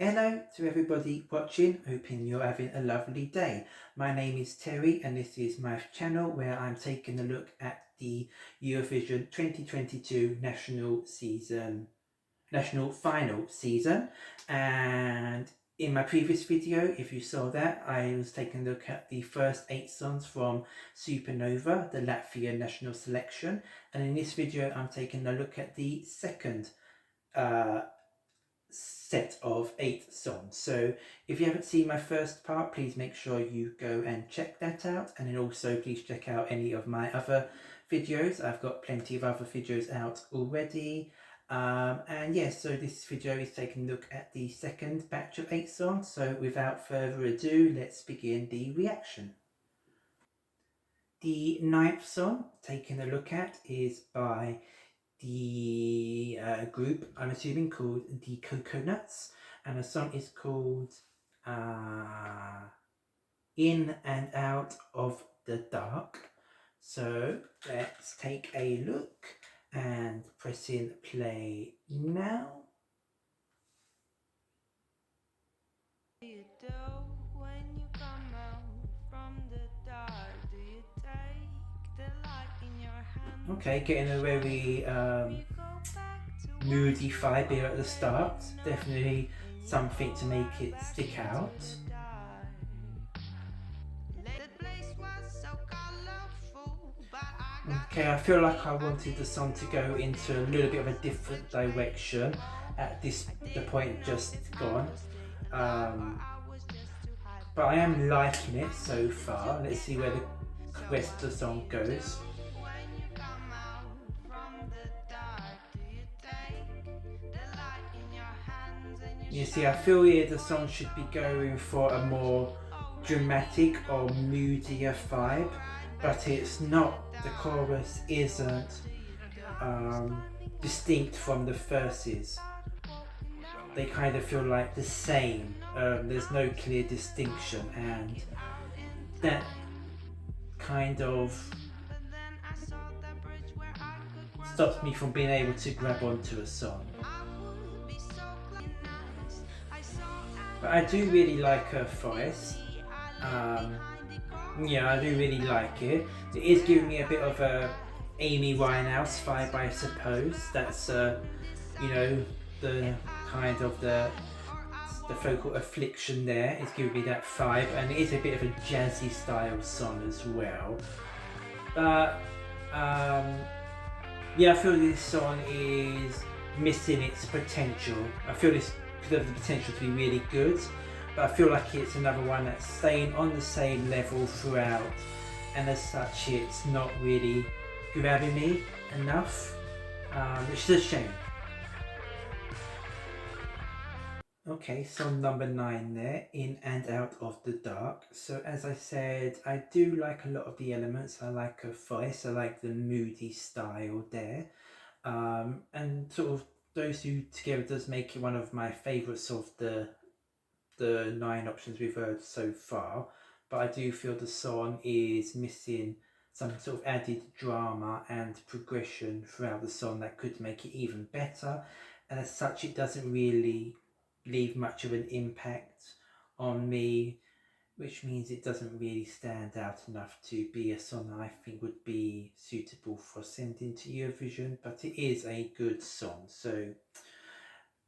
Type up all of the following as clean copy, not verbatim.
Hello to everybody watching, hoping you're having a lovely day. My name is Terry and this is my channel where I'm taking a look at the Eurovision 2022 national final season. And in my previous video, if you saw that, I was taking a look at the first 8 songs from Supernova, the Latvian national selection. And in this video, I'm taking a look at the second set of 8 songs. So if you haven't seen my first part, please make sure you go and check that out, and then also please check out any of my other videos. I've got plenty of other videos out already. And yes, so this video is taking a look at the second batch of 8 songs. So without further ado, let's begin the reaction. The 9th song taking a look at is by the group, I'm assuming, called The Coconuts, and the song is called In and Out of the Dark. So let's take a look and press in play now. Okay, getting a very moody vibe here at the start. Definitely something to make it stick out. Okay, I feel like I wanted the song to go into a little bit of a different direction at the point just gone. But I am liking it so far. Let's see where the rest of the song goes. You see, I feel here the song should be going for a more dramatic or moodier vibe, but it's not. The chorus isn't distinct from the verses. They kind of feel like the same. There's no clear distinction, and that kind of stops me from being able to grab onto a song. But I do really like her voice. Yeah, I do really like it. It is giving me a bit of a Amy Winehouse vibe, I suppose. That's you know, the kind of the vocal affliction there is giving me that vibe, and it is a bit of a jazzy style song as well. But yeah, I feel this song is missing its potential. I feel this could have the potential to be really good, but I feel like it's another one that's staying on the same level throughout, and as such it's not really grabbing me enough, which is a shame. Okay, song number 9 there, In and Out of the Dark. So as I said, I do like a lot of the elements. I like her voice, I like the moody style there, and sort of those two together does make it one of my favourites of the 9 options we've heard so far. But I do feel the song is missing some sort of added drama and progression throughout the song that could make it even better, and as such it doesn't really leave much of an impact on me, which means it doesn't really stand out enough to be a song I think would be suitable for sending to Eurovision, but it is a good song. So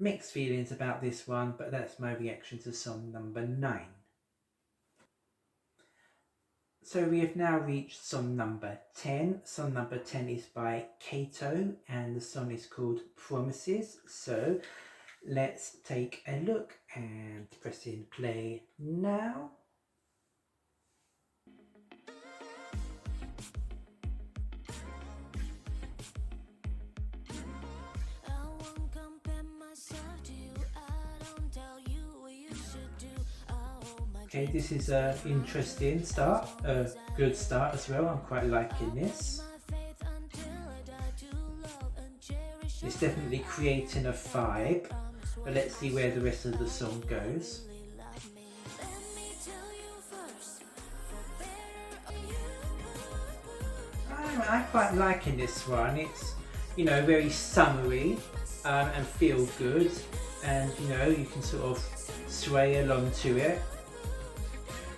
mixed feelings about this one, but that's my reaction to song number 9. So we have now reached song number 10. Song number 10 is by Kato, and the song is called Promises. So let's take a look and press in play now. Okay, this is an interesting start, a good start as well. I'm quite liking this. It's definitely creating a vibe, but let's see where the rest of the song goes. I'm quite liking this one. very summery and feel good, and you can sort of sway along to it.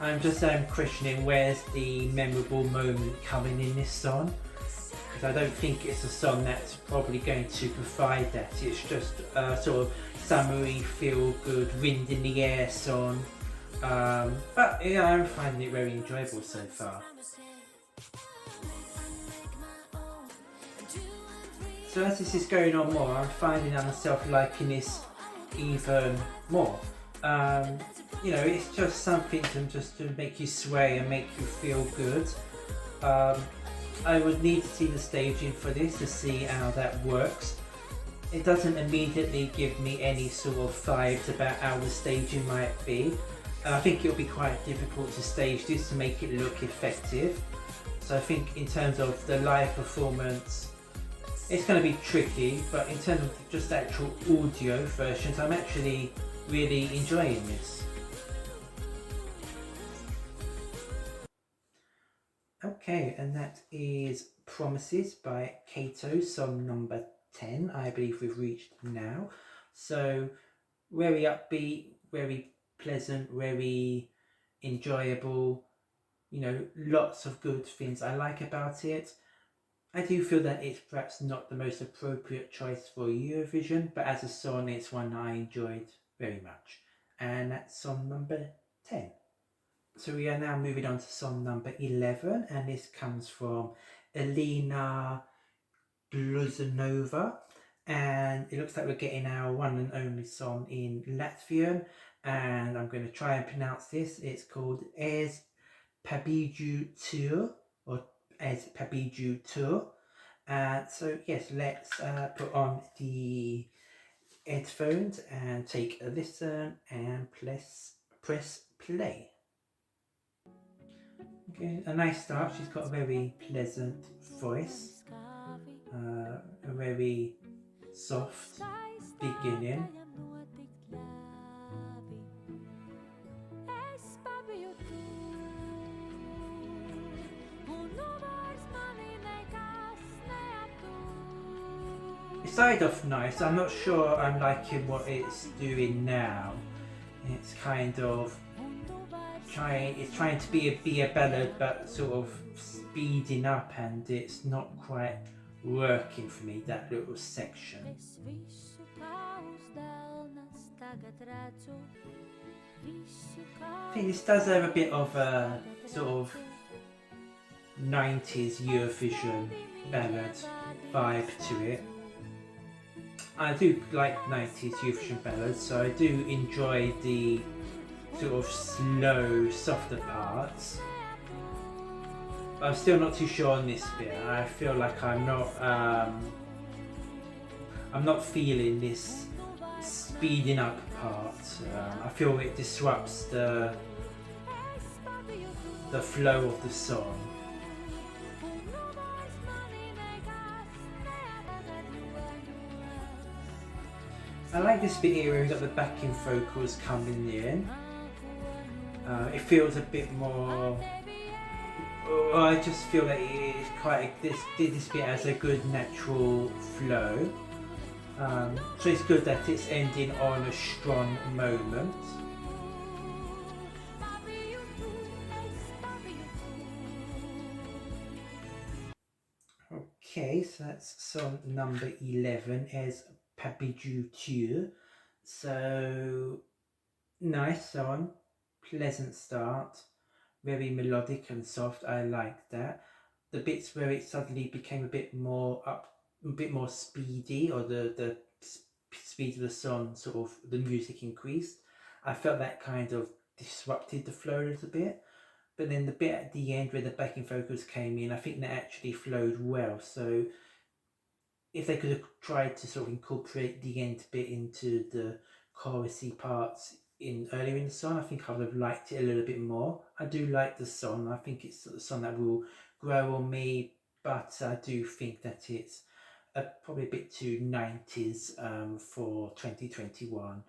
I'm just questioning where's the memorable moment coming in this song, because I don't think it's a song that's probably going to provide that. It's just a sort of summery, feel good, wind in the air song. But yeah, I'm finding it very enjoyable so far. So as this is going on more, I'm finding myself liking this even more. It's just something to make you sway and make you feel good. I would need to see the staging for this to see how that works. It doesn't immediately give me any sort of vibes about how the staging might be. I think it'll be quite difficult to stage this to make it look effective. So I think in terms of the live performance, it's going to be tricky, but in terms of just actual audio versions, I'm actually really enjoying this. Okay, and that is Promises by Kato, song number 10, I believe we've reached now. So very upbeat, very pleasant, very enjoyable, lots of good things I like about it. I do feel that it's perhaps not the most appropriate choice for Eurovision, but as a song, it's one I enjoyed very much. And that's song number 10. So we are now moving on to song number 11, and this comes from Elena Gluzanova. And it looks like we're getting our one and only song in Latvian, and I'm going to try and pronounce this. It's called Es Pabiju Tur, or Es Pabiju Tur. So yes, let's put on the headphones and take a listen and press play. Okay, a nice start. She's got a very pleasant voice, a very soft beginning. It started off nice. I'm not sure I'm liking what it's doing now. It's kind of trying to be a ballad, but sort of speeding up, and it's not quite working for me, that little section. I think this does have a bit of a sort of 90s Eurovision ballad vibe to it. I do like 90s Eurovision ballads, so I do enjoy the sort of slow, softer parts. But I'm still not too sure on this bit. I feel like I'm not feeling this speeding up part. I feel it disrupts the flow of the song. I like this bit here where we've got the backing vocals coming in. It feels a bit more. I just feel that it's quite this bit has a good natural flow. So it's good that it's ending on a strong moment. Okay, so that's song number 11 as Papiju Tu. So nice song, pleasant start, very melodic and soft. I like that. The bits where it suddenly became a bit more speedy, or the speed of the song, sort of the music increased. I felt that kind of disrupted the flow a little bit. But then the bit at the end where the backing vocals came in, I think that actually flowed well. So if they could have tried to sort of incorporate the end bit into the chorusy parts earlier in the song, I think I would have liked it a little bit more. I do like the song. I think it's a song that will grow on me, but I do think that it's probably a bit too 90s for 2021.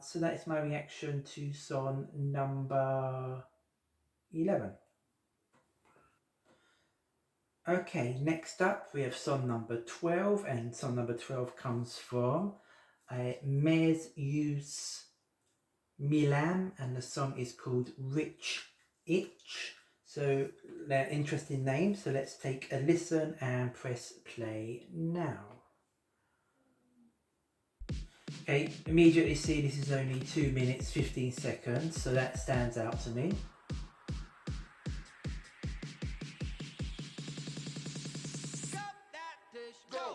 So that is my reaction to song number 11. Okay, next up we have song number 12, and song number 12 comes from Mes Use Milan, and the song is called Rich Itch. So they're interesting names, so let's take a listen and press play now. Okay, immediately see this is only 2 minutes 15 seconds, so that stands out to me.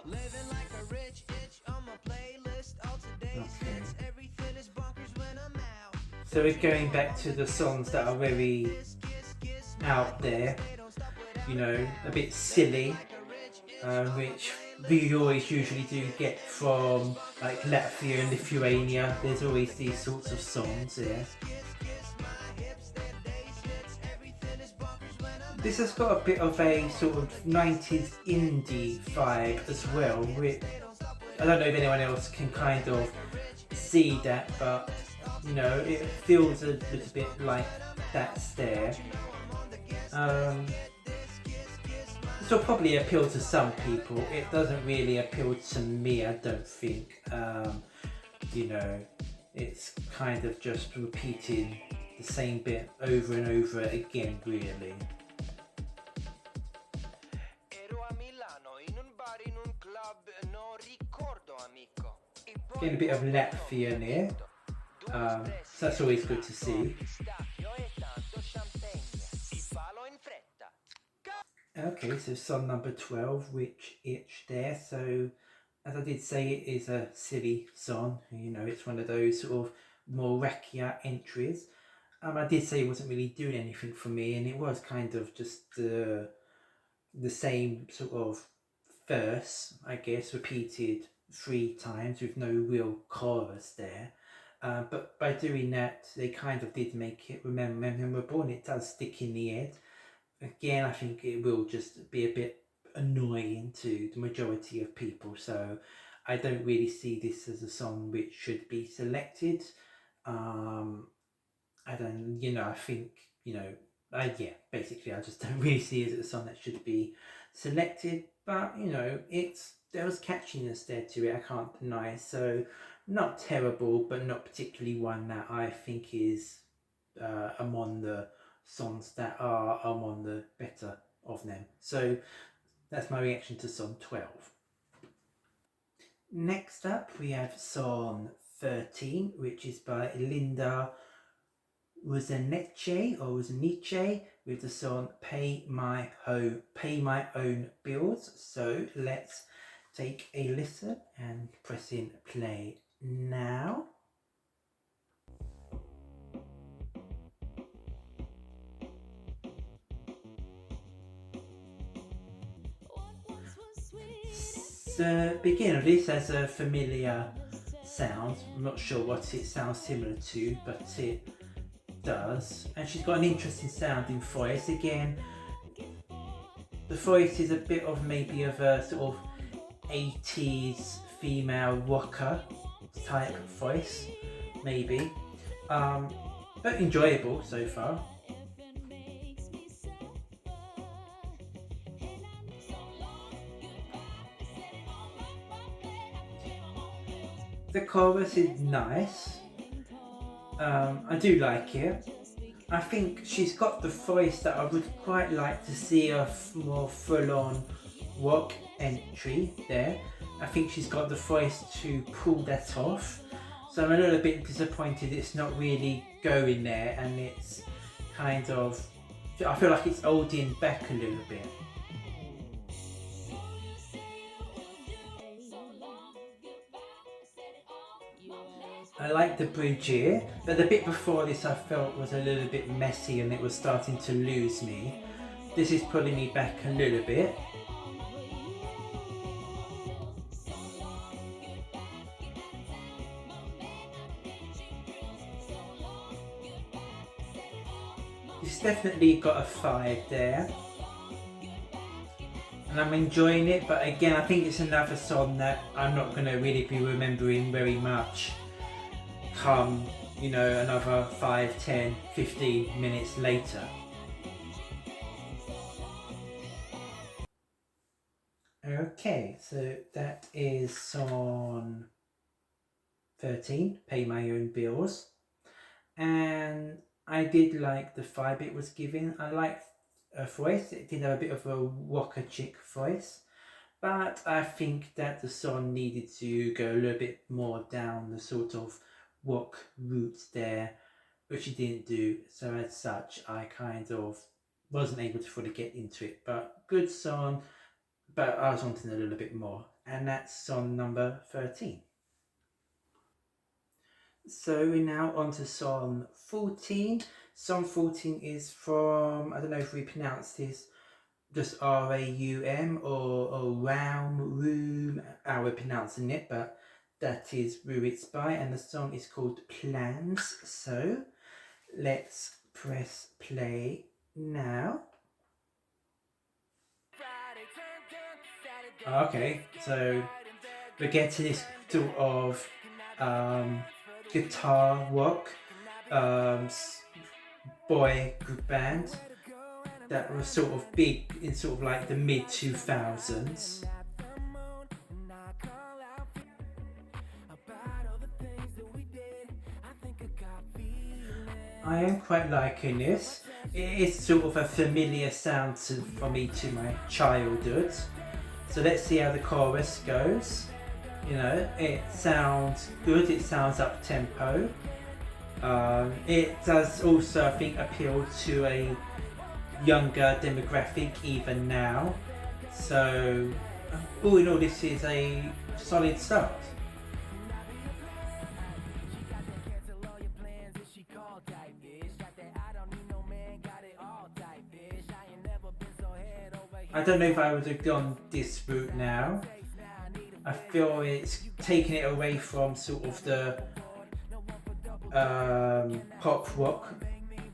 Living like a rich itch on my playlist. All today's hits, everything is bonkers when I'm out. So we're going back to the songs that are very out there, you know, a bit silly, which we always usually do get from like Latvia and Lithuania. There's always these sorts of songs there. This has got a bit of a sort of 90s indie vibe as well, which I don't know if anyone else can kind of see that, but you know, it feels a little bit like that's there. This will probably appeal to some people. It doesn't really appeal to me, I don't think. You know, it's kind of just repeating the same bit over and over again, really. Getting a bit of Latvian here, so that's always good to see. Okay, so song number 12, Rich Itch there. So as I did say, it is a silly song. You know, it's one of those sort of more rakia entries. I did say it wasn't really doing anything for me, and it was kind of just the same sort of verse, I guess, repeated 3 times with no real chorus there. But by doing that, they kind of did make it memorable, and it does stick in the head. Again, I think it will just be a bit annoying to the majority of people, so I don't really see this as a song which should be selected. I don't, you know, I think, you know, yeah, basically I just don't really see it as a song that should be selected, but you know, there was catchiness there to it, I can't deny, so not terrible, but not particularly one that I think is among the songs that are among the better of them. So that's my reaction to song 12. Next up we have song 13, which is by Linda Rosaneche with the song Pay My Own Bills. So let's take a listen and press in play now. The beginning of this has a familiar sound. I'm not sure what it sounds similar to, but it does. And she's got an interesting sounding voice. Again, the voice is a bit of maybe of a sort of 80s female rocker type voice, maybe. But enjoyable so far. The chorus is nice. I do like it. I think she's got the voice that I would quite like to see a more full-on rock entry there. I think she's got the voice to pull that off. So I'm a little bit disappointed it's not really going there, and it's kind of, I feel like it's holding back a little bit. I like the bridge here, but the bit before this I felt was a little bit messy and it was starting to lose me. This is pulling me back a little bit. It's definitely got a 5 there. And I'm enjoying it, but again, I think it's another song that I'm not going to really be remembering very much come, you know, another 5, 10, 15 minutes later. Okay, so that is song 13, Pay My Own Bills. And I did like the vibe it was giving. I liked her voice. It did have a bit of a rocker chick voice. But I think that the song needed to go a little bit more down the sort of rock route there, which it didn't do. So as such, I kind of wasn't able to fully get into it. But good song, but I was wanting a little bit more. And that's song number 13. So we're now on to song 14. Song 14 is from, I don't know if we pronounce this just R-A-U-M or Raum, Room, how we're pronouncing it, but that is who it's by, and the song is called Plans. So let's press play now. Okay, so we're getting this sort of guitar rock boy group band that was sort of big in sort of like the mid 2000s. I am quite liking this. It is sort of a familiar sound for me to my childhood. So let's see how the chorus goes. You know, it sounds good, it sounds up tempo. It does also, I think, appeal to a younger demographic even now. So, all in all, this is a solid start. I don't know if I would have gone this route now. I feel it's taking it away from sort of the pop rock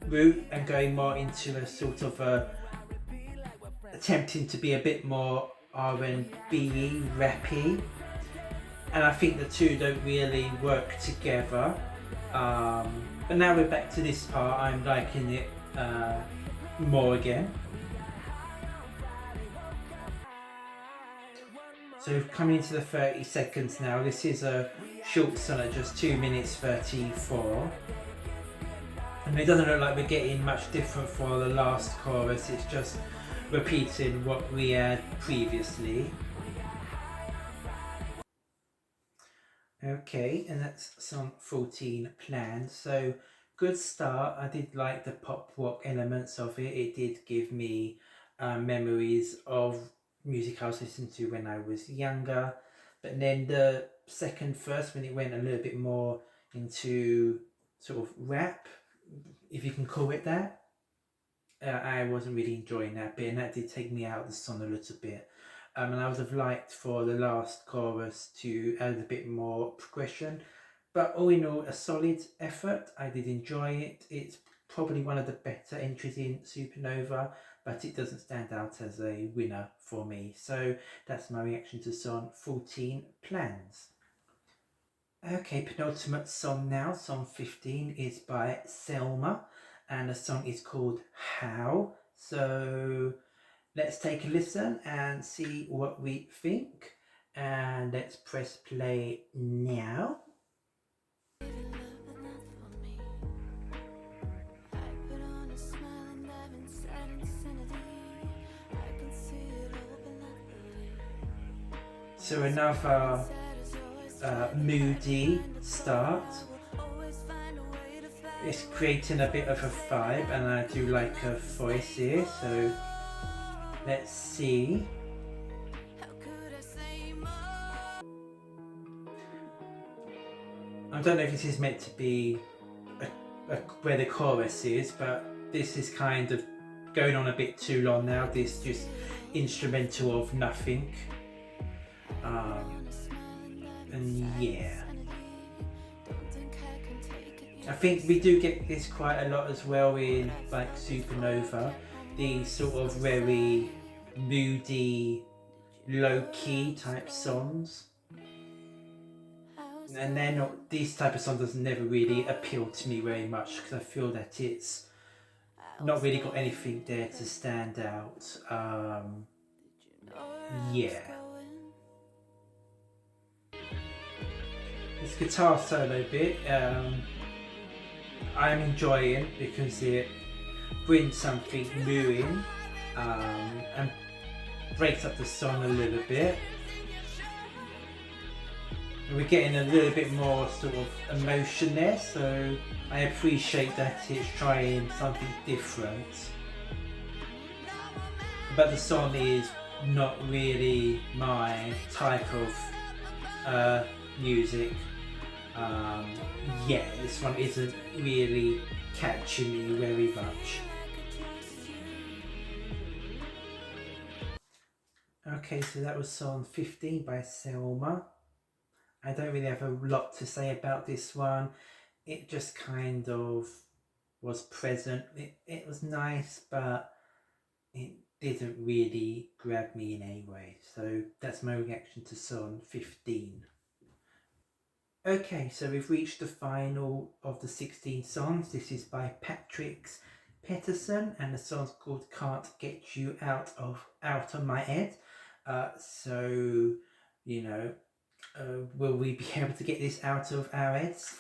route and going more into a sort of attempting to be a bit more R&B, rappy, and I think the two don't really work together. But now we're back to this part. I'm liking it more again. So coming into the 30 seconds now. This is a short song at just 2 minutes 34. And it doesn't look like we're getting much different for the last chorus. It's just repeating what we had previously. Okay, and that's song 14, Plans. So good start. I did like the pop rock elements of it. It did give me memories of music I was listening to when I was younger. But then the second verse, when it went a little bit more into sort of rap, if you can call it that, I wasn't really enjoying that bit, and that did take me out of the song a little bit. And I would have liked for the last chorus to add a bit more progression. But all in all, a solid effort. I did enjoy it. It's probably one of the better entries in Supernova, but it doesn't stand out as a winner for me. So that's my reaction to song 14, Plans. Okay, penultimate song now. Song 15 is by Selma, and the song is called How. So let's take a listen and see what we think. And let's press play now. So another moody start. It's creating a bit of a vibe, and I do like her voice here, so let's see. I don't know if this is meant to be where the chorus is, but this is kind of going on a bit too long now. This just instrumental of nothing. And yeah, I think we do get this quite a lot as well in like Supernova. These sort of very moody, low-key type songs. And they're not, these type of songs doesn't never really appeal to me very much, because I feel that it's not really got anything there to stand out. Yeah. this guitar solo bit I'm enjoying because it brings something new in and breaks up the song a little bit. We're getting a little bit more sort of emotion there, so I appreciate that it's trying something different. But the song is not really my type of music. Yeah, this one isn't really catching me very much. Okay, so that was song 15 by Selma. I don't really have a lot to say about this one. It just kind of was present. It was nice, but it didn't really grab me in any way. So that's my reaction to song 15. Okay, so we've reached the final of the 16 songs. This is by Peterson, and the song's called "Can't Get You Out of My Head." So, you know, will we be able to get this out of our heads?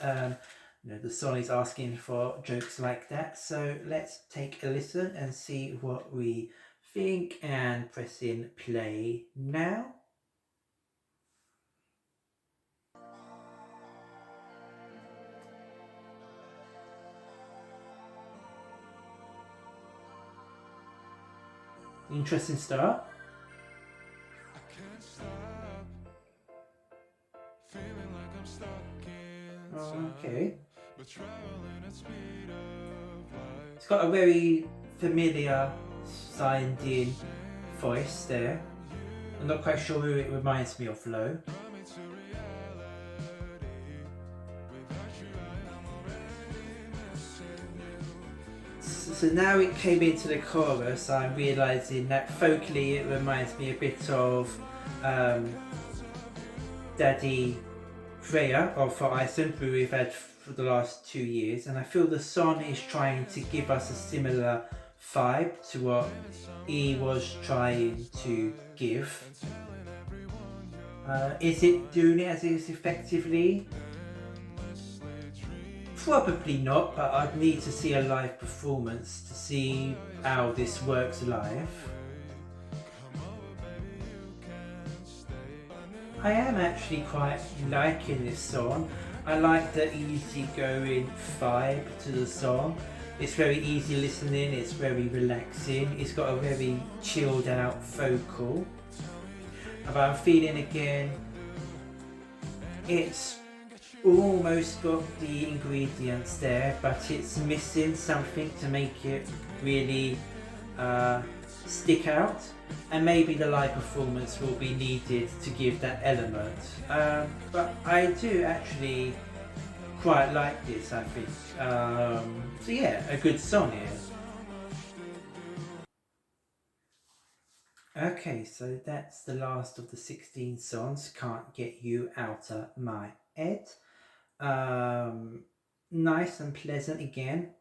The song is asking for jokes like that. So let's take a listen and see what we think, and press in play now. Interesting start. Okay. It's got a very familiar signed-in voice there. I'm not quite sure who it reminds me of though. So now it came into the chorus, I'm realising that vocally it reminds me a bit of Daddy Freya of Iceland, who we've had for the last 2 years, and I feel the song is trying to give us a similar vibe to what he was trying to give. Is it doing it as effectively? Probably not, but I'd need to see a live performance to see how this works live. I am actually quite liking this song. I like the easygoing vibe to the song. It's very easy listening, it's very relaxing, it's got a very chilled out vocal. But I'm feeling again, it's almost got the ingredients there, but it's missing something to make it really stick out, and maybe the live performance will be needed to give that element. But I do actually quite like this, I think. So yeah, a good song here. Okay, so that's the last of the 16 songs. Can't Get You Out of My Head. Nice and pleasant again.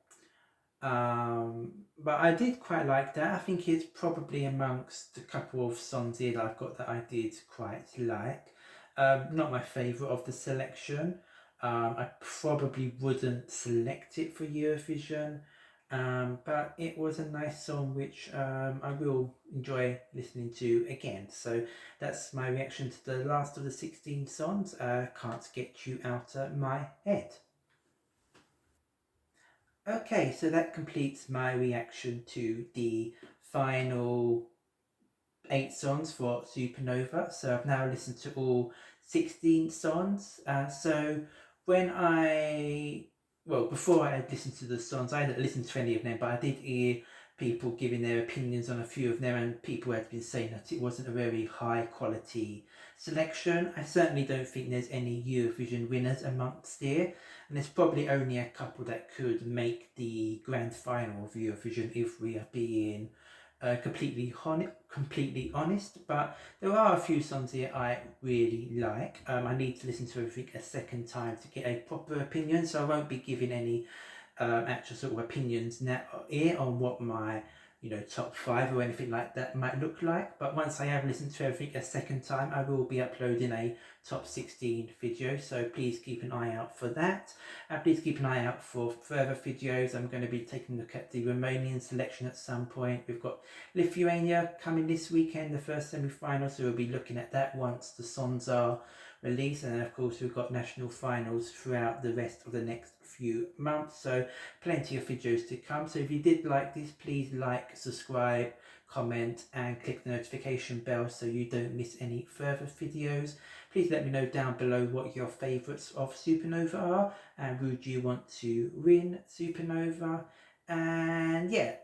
But I did quite like that. I think it's probably amongst a couple of songs here that I've got that I did quite like. Not my favourite of the selection. I probably wouldn't select it for Eurovision. But it was a nice song which I will enjoy listening to again. So that's my reaction to the last of the 16 songs. Can't Get You Out of My Head. Okay, so that completes my reaction to the final 8 songs for Supernova. So I've now listened to all 16 songs. So when before I had listened to the songs, I hadn't listened to any of them, but I did hear people giving their opinions on a few of them, and people had been saying that it wasn't a very high quality selection. I certainly don't think there's any Eurovision winners amongst here, and there's probably only a couple that could make the grand final of Eurovision if we are being completely honest. But there are a few songs here I really like. I need to listen to everything a second time to get a proper opinion, so I won't be giving any actual sort of opinions now here on what my you know, top 5 or anything like that might look like. But once I have listened to everything a second time, I will be uploading a top 16 video, so please keep an eye out for that. And please keep an eye out for further videos. I'm going to be taking a look at the Romanian selection at some point. We've got Lithuania coming this weekend, the first semi-final, so we'll be looking at that once the songs are released. And then of course we've got national finals throughout the rest of the next few months, so plenty of videos to come. So if you did like this, please like, subscribe, comment and click the notification bell so you don't miss any further videos. Please let me know down below what your favourites of Supernova are and who do you want to win Supernova. And yeah,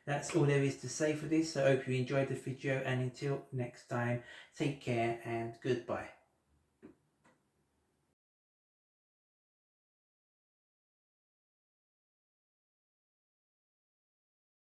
that's all there is to say for this. So I hope you enjoyed the video, and until next time, take care and goodbye.